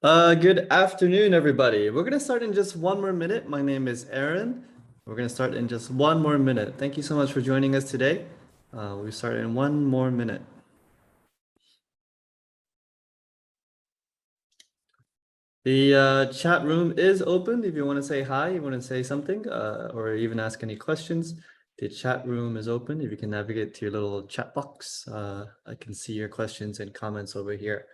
Good afternoon, everybody. We're gonna start in just one more minute. My name is Aaron. We're gonna start in just one more minute. Thank you so much for joining us today. We start in one more minute. The chat room is open if you want to say hi, you want to say something, or even ask any questions. The chat room is open. If you can navigate to your little chat box, I can see your questions and comments over here.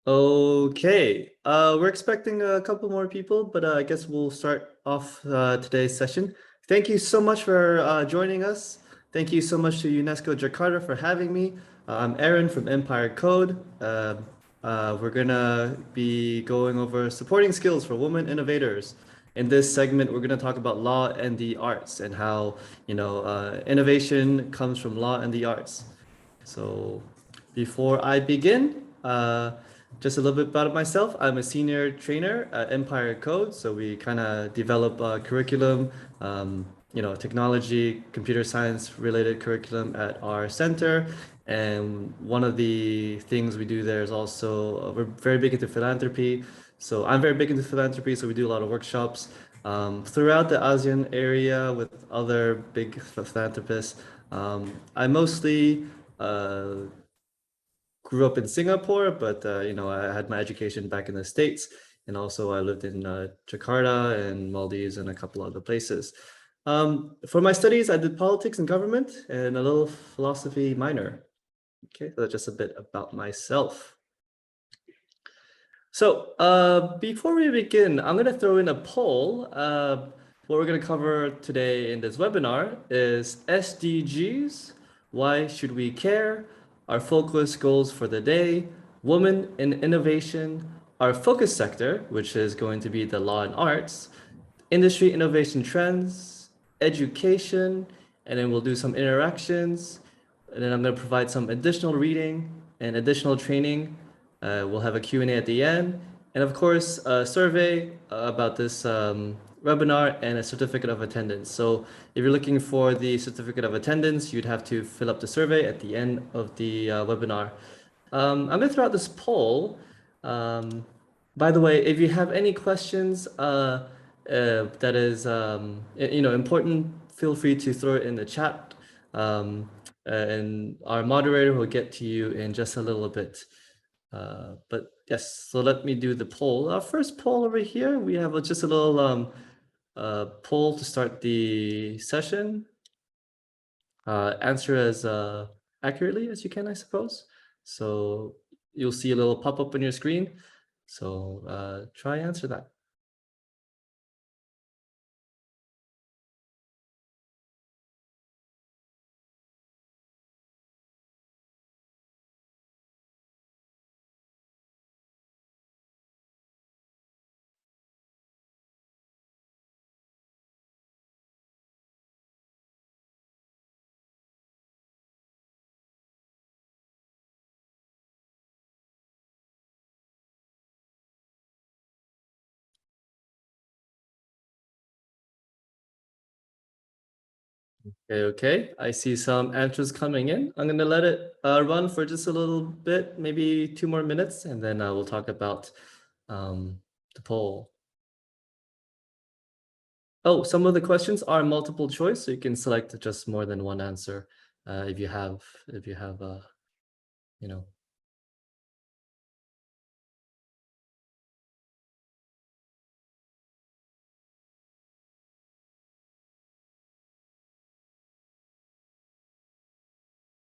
Okay, we're expecting a couple more people, but I guess we'll start off today's session. Thank you so much for joining us. Thank you so much to UNESCO Jakarta for having me. I'm Aaron from Empire Code. We're gonna be going over supporting skills for women innovators. In this segment, we're gonna talk about law and the arts and how, innovation comes from law and the arts. So before I begin, just a little bit about myself. I'm a senior trainer at Empire Code. So we kind of develop curriculum, technology, computer science related curriculum at our center. And one of the things we do there is also, we're very big into philanthropy. So I'm very big into philanthropy. So we do a lot of workshops throughout the ASEAN area with other big philanthropists. I mostly uh, grew up in Singapore, but I had my education back in the States, and also I lived in Jakarta and Maldives and a couple other places. For my studies, I did politics and government and a little philosophy minor. Okay, so that's just a bit about myself. So before we begin, I'm going to throw in a poll. What we're going to cover today in this webinar is SDGs. Why should we care? Our focus goals for the day, women in innovation, our focus sector, which is going to be the law and arts, industry innovation trends, education, and then we'll do some interactions. And then I'm going to provide some additional reading and additional training. We'll have a Q&A at the end. And of course, a survey about this webinar and a certificate of attendance. So if you're looking for the certificate of attendance, you'd have to fill up the survey at the end of the webinar. I'm going to throw out this poll. By the way, if you have any questions that is important, feel free to throw it in the chat, and our moderator will get to you in just a little bit. But yes, so let me do the poll. Our first poll over here, we have just a little poll to start the session. Answer as accurately as you can, I suppose. So you'll see a little pop-up on your screen. So try answer that. Okay, I see some answers coming in. I'm gonna let it run for just a little bit, maybe 2 more minutes, and then we'll talk about the poll. Oh, some of the questions are multiple choice, so you can select just more than one answer if you have, you know.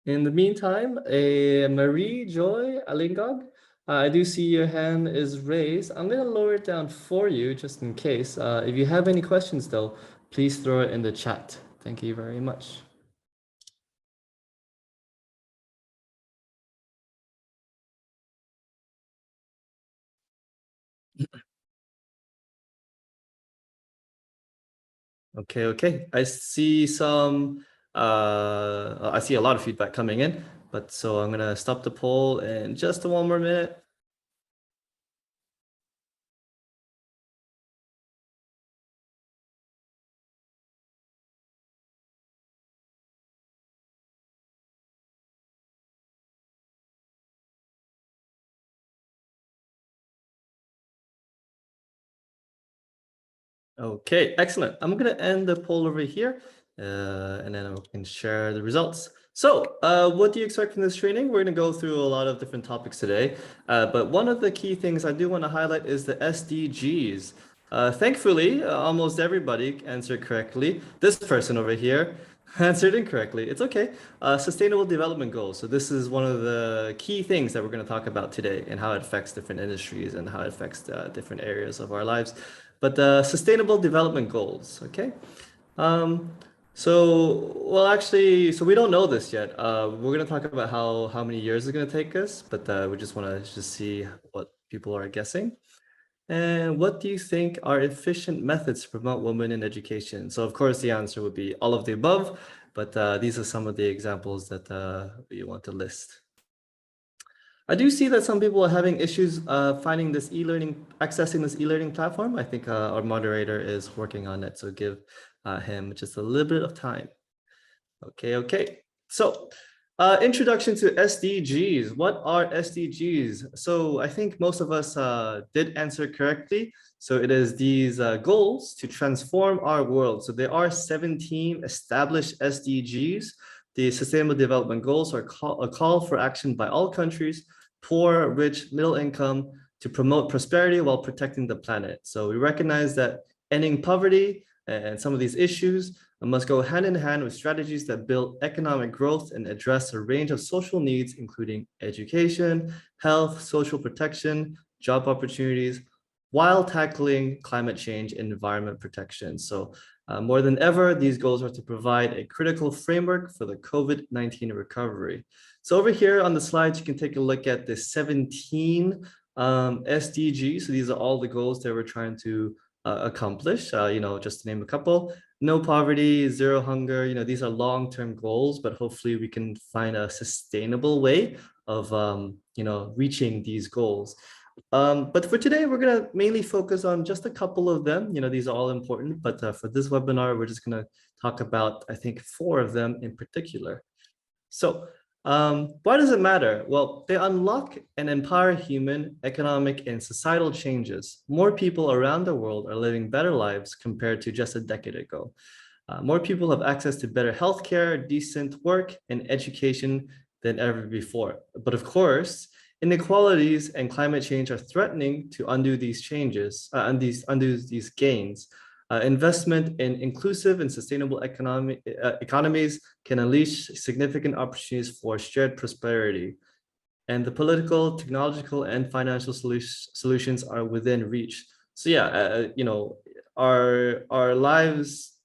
In the meantime, a Marie Joy Alingog, I do see your hand is raised. I'm going to lower it down for you just in case. If you have any questions, though, please throw it in the chat. Thank you very much. Okay. I see I see a lot of feedback coming in, but so I'm going to stop the poll in just 1 more minute. Okay, excellent. I'm going to end the poll over here, and then I can share the results. So, what do you expect from this training? We're going to go through a lot of different topics today, but one of the key things I do want to highlight is the SDGs. Thankfully, almost everybody answered correctly. This person over here answered incorrectly. It's okay. Sustainable Development Goals. So this is one of the key things that we're going to talk about today and how it affects different industries and how it affects different areas of our lives. But the Sustainable Development Goals, okay? Um, well, actually, so we don't know this yet. We're going to talk about how many years it's going to take us, but we just want to just see what people are guessing. And what do you think are efficient methods to promote women in education? So, of course, the answer would be all of the above, but these are some of the examples that we want to list. I do see that some people are having issues finding this e-learning, accessing this e-learning platform. I think our moderator is working on it, so give him just a little bit of time. Okay. So, introduction to SDGs. What are SDGs? So I think most of us did answer correctly. So it is these goals to transform our world. So there are 17 established SDGs. The Sustainable Development Goals are a call for action by all countries, poor, rich, middle income, to promote prosperity while protecting the planet. So we recognize that ending poverty and some of these issues must go hand in hand with strategies that build economic growth and address a range of social needs, including education, health, social protection, job opportunities, while tackling climate change and environment protection. So more than ever, these goals are to provide a critical framework for the COVID-19 recovery. So over here on the slides, you can take a look at the 17 SDGs. So these are all the goals that we're trying to accomplish, just to name a couple. No poverty, zero hunger, these are long-term goals, but hopefully we can find a sustainable way of, reaching these goals. But for today, we're going to mainly focus on just a couple of them. These are all important, but for this webinar, we're just going to talk about, I think, 4 of them in particular. So why does it matter? Well, they unlock and empower human, economic, and societal changes. More people around the world are living better lives compared to just a decade ago. More people have access to better healthcare, decent work, and education than ever before. But of course, inequalities and climate change are threatening to undo these changes, undo these gains. Investment in inclusive and sustainable economies can unleash significant opportunities for shared prosperity. And the political, technological, and financial solutions are within reach. So yeah, our lives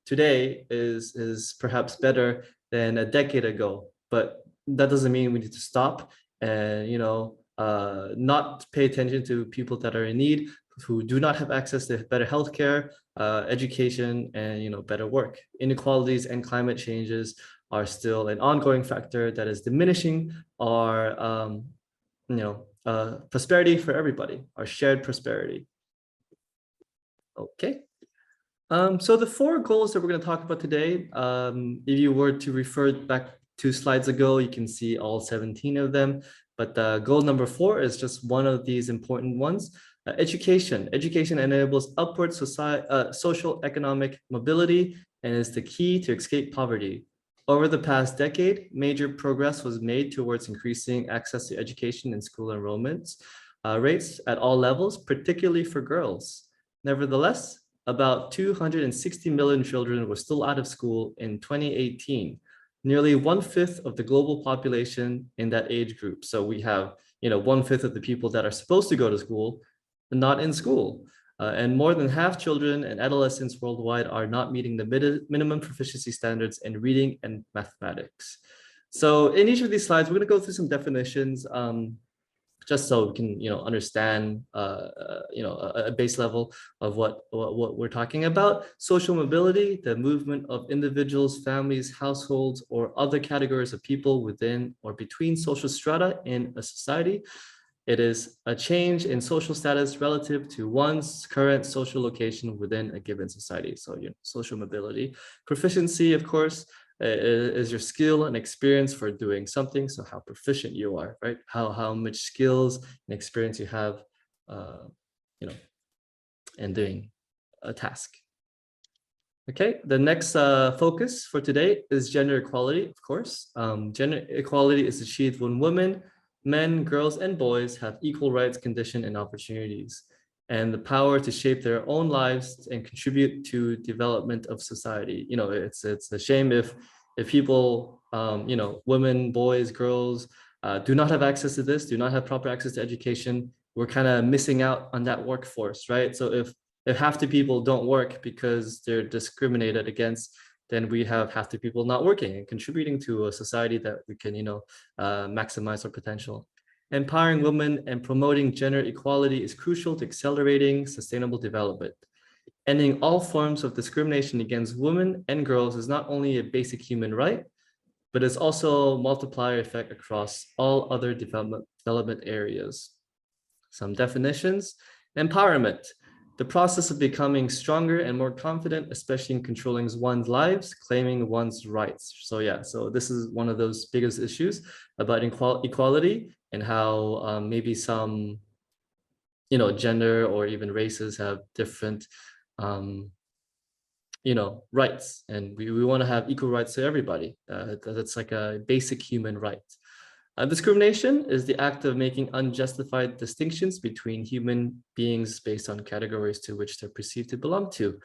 today is perhaps better than a decade ago, but that doesn't mean we need to stop and not pay attention to people that are in need, who do not have access to better healthcare, education, and better work. Inequalities and climate changes are still an ongoing factor that is diminishing our prosperity for everybody, our shared prosperity. Okay. So the 4 goals that we're going to talk about today, if you were to refer back 2 slides ago, you can see all 17 of them. But goal number 4 is just one of these important ones. Education. Education enables upward social economic mobility and is the key to escape poverty. Over the past decade, major progress was made towards increasing access to education and school enrollments rates at all levels, particularly for girls. Nevertheless, about 260 million children were still out of school in 2018, nearly 1/5 of the global population in that age group. So we have, 1/5 of the people that are supposed to go to school, not in school. And more than half children and adolescents worldwide are not meeting the minimum proficiency standards in reading and mathematics. So in each of these slides, we're going to go through some definitions. Just so we can understand a base level of what we're talking about. Social mobility, the movement of individuals, families, households, or other categories of people within or between social strata in a society. It is a change in social status relative to one's current social location within a given society. So social mobility. Proficiency, of course, is your skill and experience for doing something. So how proficient you are, right? How much skills and experience you have, in doing task. Okay, the next focus for today is gender equality, of course. Gender equality is achieved when women, men, girls, and boys have equal rights, conditions, and opportunities, and the power to shape their own lives and contribute to development of society. You know, it's a shame if people, you know, women, boys, girls, do not have access to this, do not have proper access to education. We're kind of missing out on that workforce, right? So if half the people don't work because they're discriminated against, then we have half the people not working and contributing to a society that we can, you know, maximize our potential. Empowering women and promoting gender equality is crucial to accelerating sustainable development. Ending all forms of discrimination against women and girls is not only a basic human right, but it's also a multiplier effect across all other development areas. Some definitions: empowerment, the process of becoming stronger and more confident, especially in controlling one's lives, claiming one's rights. So yeah, so this is one of those biggest issues about equality and how maybe some, you know, gender or even races have different, you know, rights, and we want to have equal rights to everybody. That's like a basic human right. Discrimination is the act of making unjustified distinctions between human beings based on categories to which they're perceived to belong to.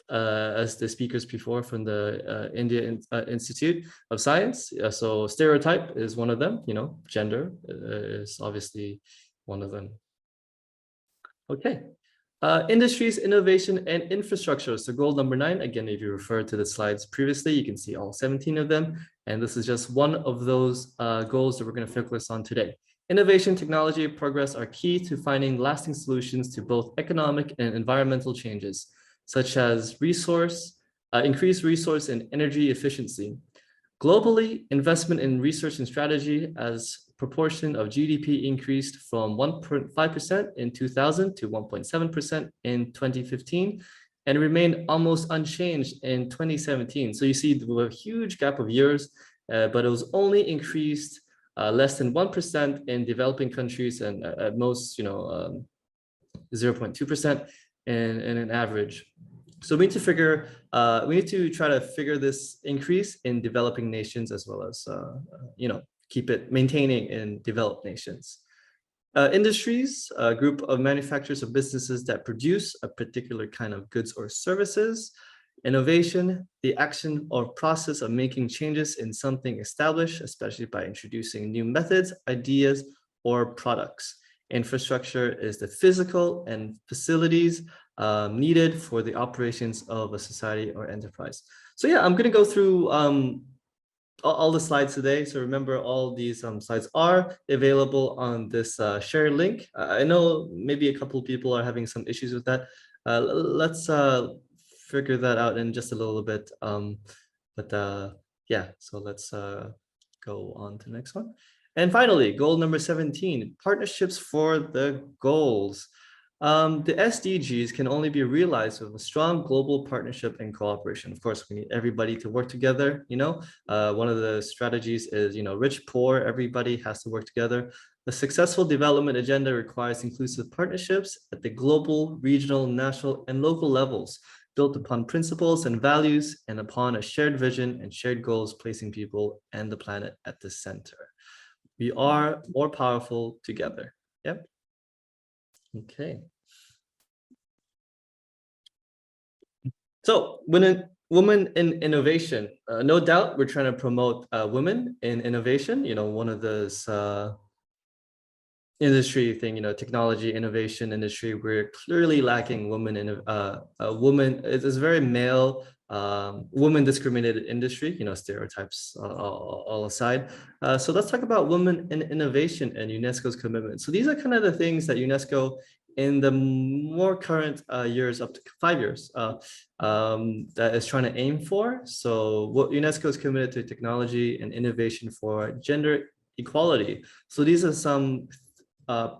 As the speakers before from the India Institute of Science, so stereotype is one of them, you know, gender is obviously one of them. Okay. Industries, innovation, and infrastructure. So goal number 9, again, if you refer to the slides previously, you can see all 17 of them. And this is just one of those goals that we're going to focus on today. Innovation, technology, progress are key to finding lasting solutions to both economic and environmental changes, such as increased resource and energy efficiency. Globally, investment in research and strategy as proportion of GDP increased from 1.5% in 2000 to 1.7% in 2015 and remained almost unchanged in 2017. So you see a huge gap of years, but it was only increased less than 1% in developing countries and at most, 0.2% in an average. So we need to try to figure this increase in developing nations as well as, keep it maintaining in developed nations. Industries, a group of manufacturers or businesses that produce a particular kind of goods or services. Innovation, the action or process of making changes in something established, especially by introducing new methods, ideas, or products. Infrastructure is the physical and facilities needed for the operations of a society or enterprise. So yeah, I'm going to go through all the slides today. So remember, all these slides are available on this share link. I know maybe a couple of people are having some issues with that. Let's figure that out in just a little bit. Yeah, so let's go on to the next one. And finally, goal number 17, partnerships for the goals. The SDGs can only be realized with a strong global partnership and cooperation. Of course, we need everybody to work together. One of the strategies is, rich, poor, everybody has to work together. The successful development agenda requires inclusive partnerships at the global, regional, national, and local levels, built upon principles and values and upon a shared vision and shared goals, placing people and the planet at the center. We are more powerful together. Yep. Okay. So women in innovation, no doubt we're trying to promote women in innovation. One of those industry thing, technology, innovation industry, we're clearly lacking women in woman. It's a very male, woman discriminated industry, stereotypes all aside. So let's talk about women in innovation and UNESCO's commitment. So these are kind of the things that UNESCO in the more current years, up to 5 years, that is trying to aim for. So what UNESCO is committed to technology and innovation for gender equality. So these are some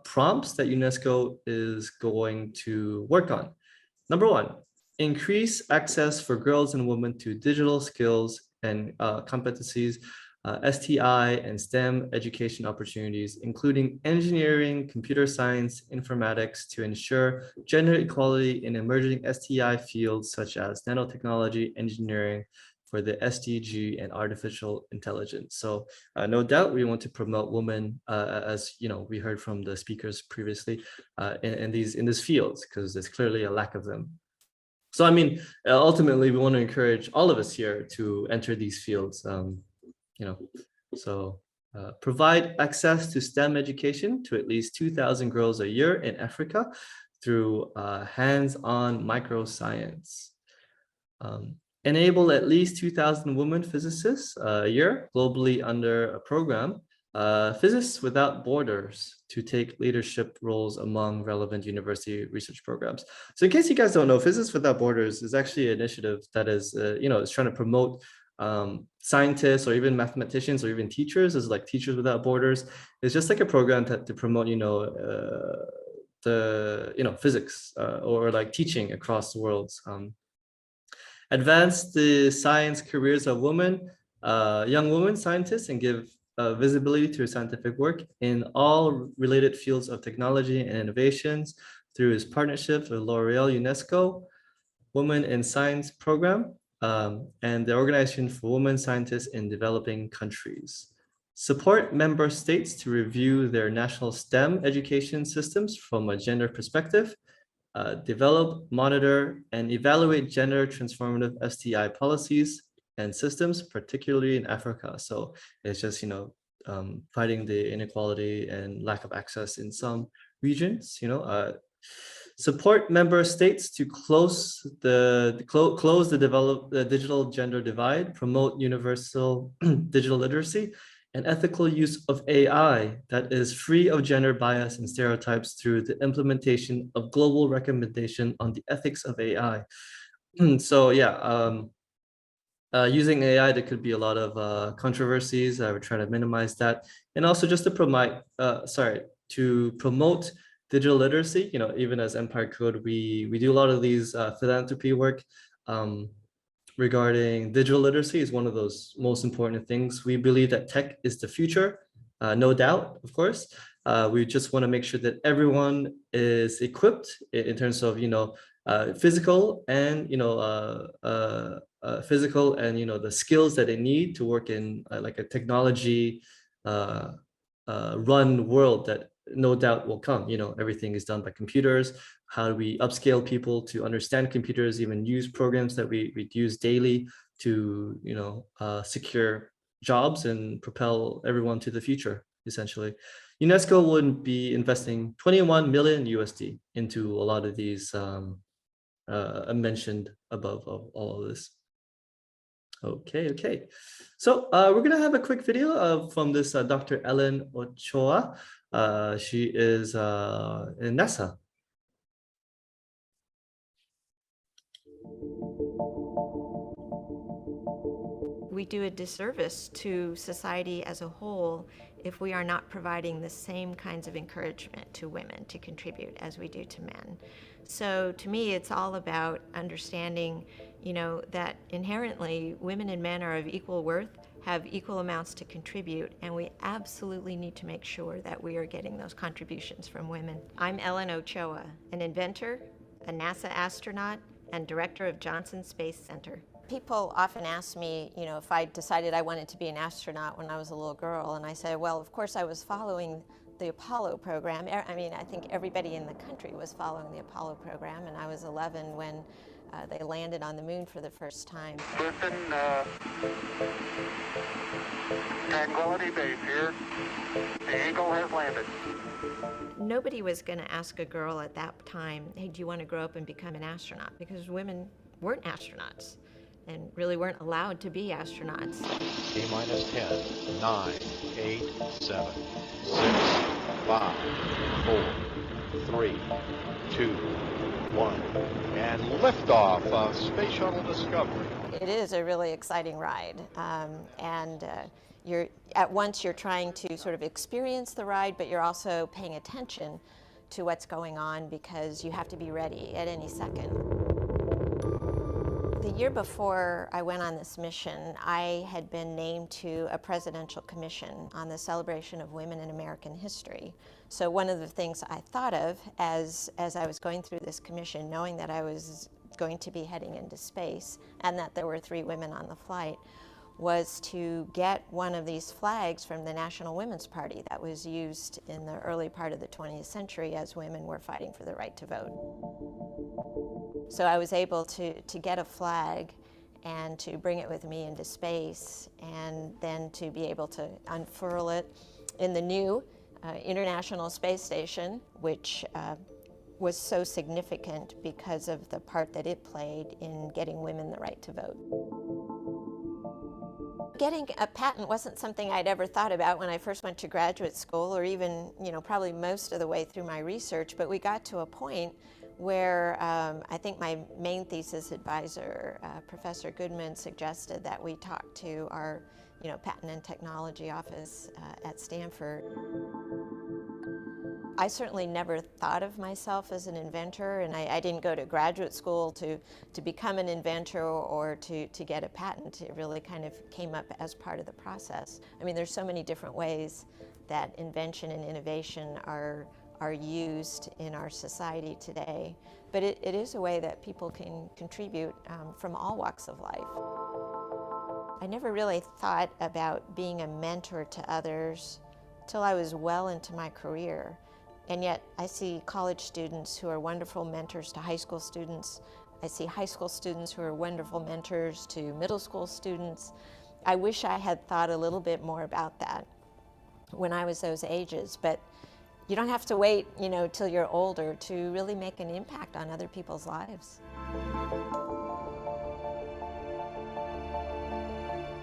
prompts that UNESCO is going to work on. Number 1, increase access for girls and women to digital skills and competencies. STI, and STEM education opportunities, including engineering, computer science, informatics, to ensure gender equality in emerging STI fields such as nanotechnology, engineering, for the SDG and artificial intelligence. So no doubt we want to promote women, as we heard from the speakers previously, in these fields, because there's clearly a lack of them. So I mean, ultimately, we want to encourage all of us here to enter these fields. So provide access to STEM education to at least 2,000 girls a year in Africa through hands-on microscience. Enable at least 2,000 women physicists a year globally under a program, Physicists Without Borders, to take leadership roles among relevant university research programs. So in case you guys don't know, Physicists Without Borders is actually an initiative that is, is trying to promote scientists or even mathematicians or even teachers, as like Teachers Without Borders. It's just like a program to promote, physics or like teaching across the world. Advance the science careers of women, young women scientists, and give visibility to scientific work in all related fields of technology and innovations through his partnerships with L'Oreal, UNESCO, Women in Science Program, and the Organization for Women Scientists in Developing Countries. Support member states to review their national STEM education systems from a gender perspective. Develop, monitor, and evaluate gender transformative STI policies and systems, particularly in Africa. So it's just, fighting the inequality and lack of access in some regions, support member states to close the digital gender divide, promote universal digital literacy, and ethical use of AI that is free of gender bias and stereotypes through the implementation of global recommendation on the ethics of AI. So yeah, using AI, there could be a lot of controversies. We're trying to minimize that. And also just to promote, digital literacy, even as Empire Code, we do a lot of these philanthropy work regarding digital literacy is one of those most important things. We believe that tech is the future, no doubt, of course. We just want to make sure that everyone is equipped in terms of, physical and, the skills that they need to work in like a technology run world that no doubt will come. Everything is done by computers. How do we upscale people to understand computers, even use programs that we use daily to, secure jobs and propel everyone to the future, essentially. UNESCO would be investing 21 million USD into a lot of these mentioned above of all of this. Okay. So we're gonna have a quick video from this Dr. Ellen Ochoa. She is in NASA. We do a disservice to society as a whole if we are not providing the same kinds of encouragement to women to contribute as we do to men. So to me, it's all about understanding, that inherently women and men are of equal worth, have equal amounts to contribute, and we absolutely need to make sure that we are getting those contributions from women. I'm Ellen Ochoa, an inventor, a NASA astronaut, and director of Johnson Space Center. People often ask me, if I decided I wanted to be an astronaut when I was a little girl, and I say, well, of course I was following the Apollo program. I think everybody in the country was following the Apollo program, and I was 11 when they landed on the moon for the first time. Listen, Tranquility Base here. The Eagle has landed. Nobody was going to ask a girl at that time, hey, do you want to grow up and become an astronaut? Because women weren't astronauts and really weren't allowed to be astronauts. T-minus 10, 9, 8, 7, 6, 5, 4, 3, 2, 1, and liftoff of Space Shuttle Discovery. It is a really exciting ride, you're at once you're trying to sort of experience the ride, but you're also paying attention to what's going on because you have to be ready at any second. The year before I went on this mission, I had been named to a presidential commission on the celebration of women in American history. So one of the things I thought of as I was going through this commission, knowing that I was going to be heading into space and that there were 3 women on the flight, was to get one of these flags from the National Women's Party that was used in the early part of the 20th century as women were fighting for the right to vote. So I was able to get a flag and to bring it with me into space, and then to be able to unfurl it in the new International Space Station, which was so significant because of the part that it played in getting women the right to vote. Getting a patent wasn't something I'd ever thought about when I first went to graduate school, or even, probably most of the way through my research, but we got to a point where I think my main thesis advisor, Professor Goodman, suggested that we talk to our, patent and technology office at Stanford. I certainly never thought of myself as an inventor, and I didn't go to graduate school to become an inventor or to get a patent. It really kind of came up as part of the process. I mean, there's so many different ways that invention and innovation are used in our society today, but it is a way that people can contribute from all walks of life. I never really thought about being a mentor to others till I was well into my career. And yet I see college students who are wonderful mentors to high school students. I see high school students who are wonderful mentors to middle school students. I wish I had thought a little bit more about that when I was those ages, but you don't have to wait, till you're older to really make an impact on other people's lives.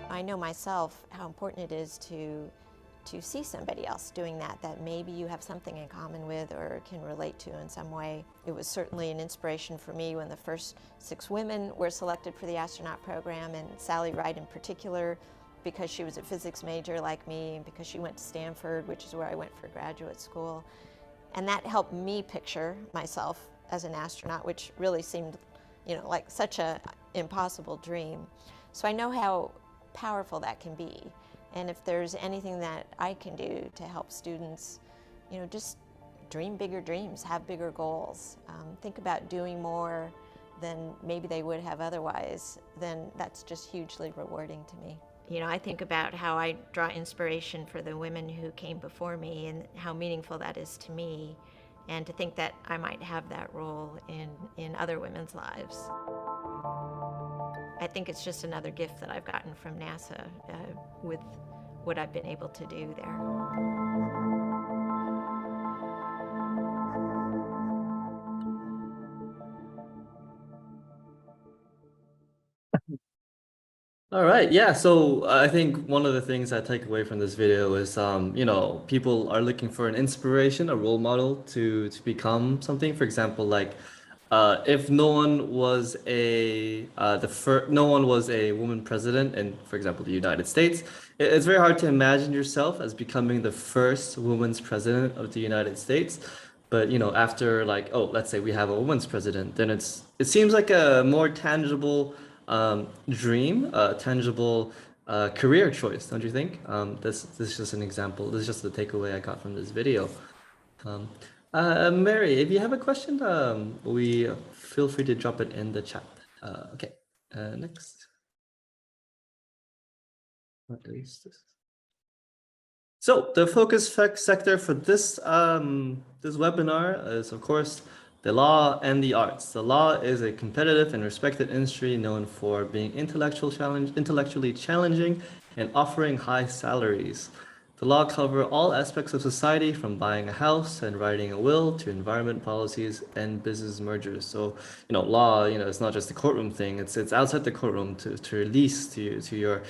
I know myself how important it is to see somebody else doing that maybe you have something in common with or can relate to in some way. It was certainly an inspiration for me when the first 6 women were selected for the astronaut program, and Sally Ride in particular, because she was a physics major like me, and because she went to Stanford, which is where I went for graduate school. And that helped me picture myself as an astronaut, which really seemed, like such an impossible dream. So I know how powerful that can be. And if there's anything that I can do to help students, just dream bigger dreams, have bigger goals, think about doing more than maybe they would have otherwise, then that's just hugely rewarding to me. I think about how I draw inspiration for the women who came before me and how meaningful that is to me, and to think that I might have that role in other women's lives. I think it's just another gift that I've gotten from NASA with what I've been able to do there. All right, yeah. So I think one of the things I take away from this video is, people are looking for an inspiration, a role model to become something. For example, like if no one was no one was a woman president in, for example, the United States, it's very hard to imagine yourself as becoming the first woman's president of the United States. But after, like, oh, let's say we have a woman's president, then it seems like a more tangible dream, tangible career choice, don't you think? This is just an example. This is just the takeaway I got from this video. Mary, if you have a question, we feel free to drop it in the chat. Okay, next. What is this? So the focus sector for this this webinar is, of course, the law and the arts. The law is a competitive and respected industry known for being intellectually challenging and offering high salaries. The law covers all aspects of society, from buying a house and writing a will to environment policies and business mergers. So, law, it's not just a courtroom thing. It's outside the courtroom to release to your,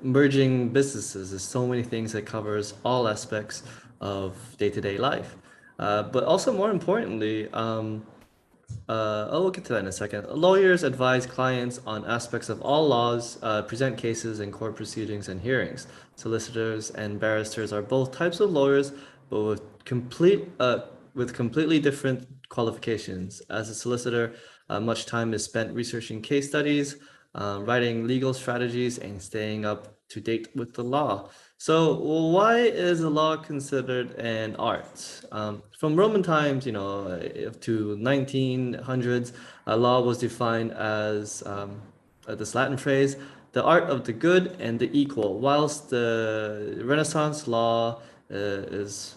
merging businesses. There's so many things that covers all aspects of day-to-day life. But also, more importantly, we'll get to that in a second. Lawyers advise clients on aspects of all laws, present cases in court proceedings and hearings. Solicitors and barristers are both types of lawyers, but with completely different qualifications. As a solicitor, Much time is spent researching case studies, writing legal strategies, and staying up to date with the law. So why is the law considered an art? From Roman times, to 1900s, law was defined as this Latin phrase, the art of the good and the equal, whilst the Renaissance law is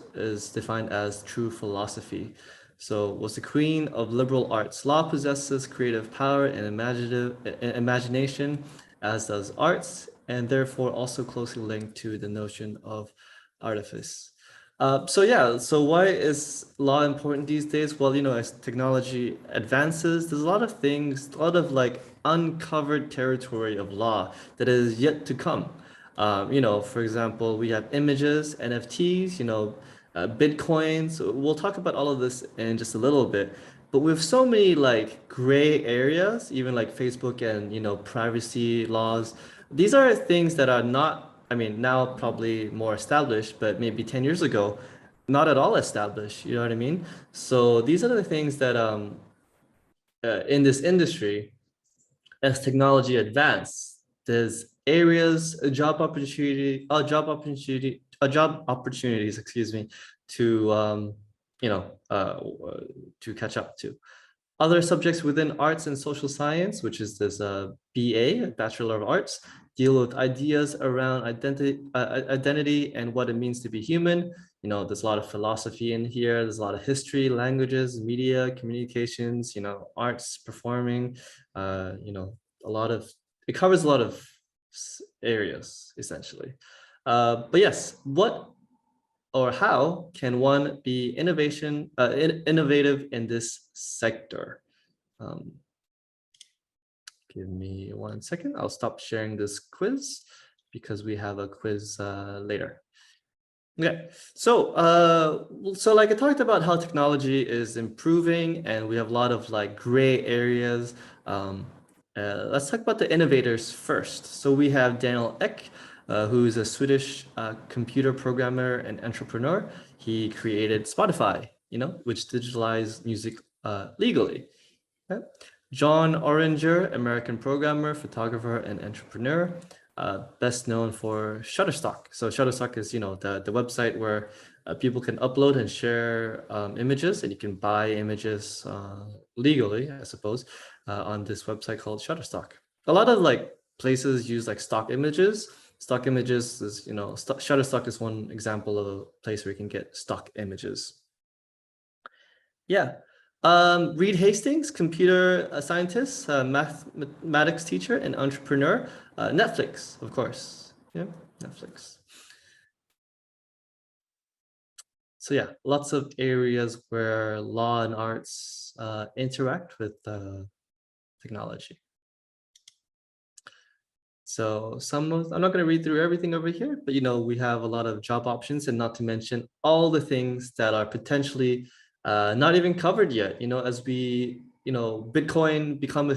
defined as true philosophy. So was the queen of liberal arts. Law possesses creative power and imagination, as does arts, and therefore also closely linked to the notion of artifice. So why is law important these days? Well, as technology advances, there's a lot of things, a lot of like uncovered territory of law that is yet to come. For example, we have images, NFTs, Bitcoins. We'll talk about all of this in just a little bit. But with so many like gray areas, even like Facebook and privacy laws, these are things that are not, I mean, now probably more established, but maybe 10 years ago, not at all established. You know what I mean? So these are the things that in this industry, as technology advances, there's areas, job opportunities, excuse me, to to catch up to. Other subjects within arts and social science, which is this BA, Bachelor of Arts, deal with ideas around identity and what it means to be human. There's a lot of philosophy in here. There's a lot of history, languages, media, communications, arts, performing, a lot of, it covers a lot of areas, essentially. But yes, what or how can one be innovative in this sector? Give me 1 second. I'll stop sharing this quiz because we have a quiz later. Okay, so like I talked about how technology is improving and we have a lot of like gray areas. Let's talk about the innovators first. So we have Daniel Ek, who's a Swedish computer programmer and entrepreneur. He created Spotify, which digitalized music legally. Okay. John Oringer, American programmer, photographer, and entrepreneur, best known for Shutterstock. So Shutterstock is, the website where people can upload and share images, and you can buy images legally, I suppose, on this website called Shutterstock. A lot of like places use like stock images. Stock images is, Shutterstock is one example of a place where you can get stock images. Yeah. Reed Hastings, computer scientist, mathematics teacher, and entrepreneur. Netflix, of course. Yeah, Netflix. So yeah, lots of areas where law and arts interact with technology. So I'm not going to read through everything over here, but we have a lot of job options, and not to mention all the things that are potentially not even covered yet. As we, Bitcoin becomes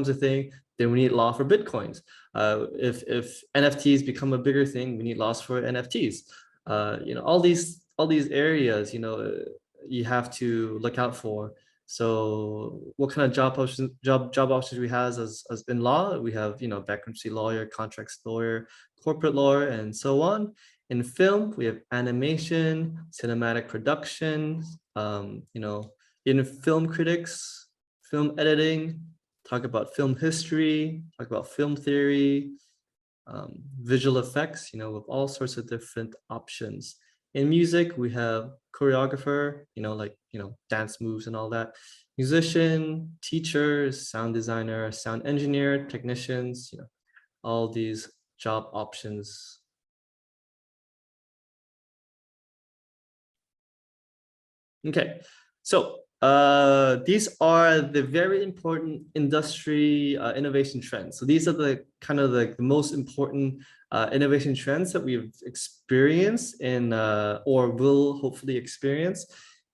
a thing, then we need law for Bitcoins. If NFTs become a bigger thing, we need laws for NFTs. All these areas, you have to look out for. So what kind of job options we have as in law? We have, bankruptcy lawyer, contracts lawyer, corporate lawyer, and so on. In film, we have animation, cinematic production, in film critics, film editing, talk about film history, talk about film theory, visual effects, with all sorts of different options. In music, we have choreographer, dance moves and all that, musician, teachers, sound designer, sound engineer, technicians, all these job options. Okay, so these are the very important industry innovation trends. So these are the kind of the most important innovation trends that we've experienced in or will hopefully experience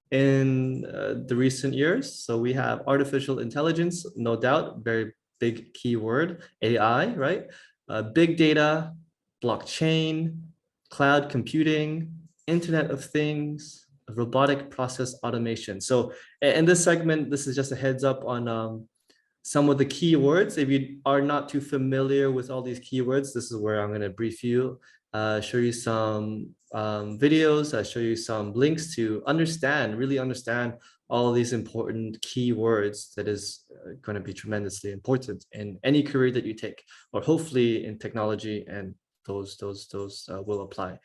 in the recent years. So we have artificial intelligence, no doubt, very big keyword, AI, right? Big data, blockchain, cloud computing, Internet of Things, robotic process automation. So in this segment, this is just a heads up on some of the keywords. If you are not too familiar with all these keywords, this is where I'm going to brief you, show you some videos, show you some links to really understand all these important keywords that is going to be tremendously important in any career that you take, or hopefully in technology, and those will apply.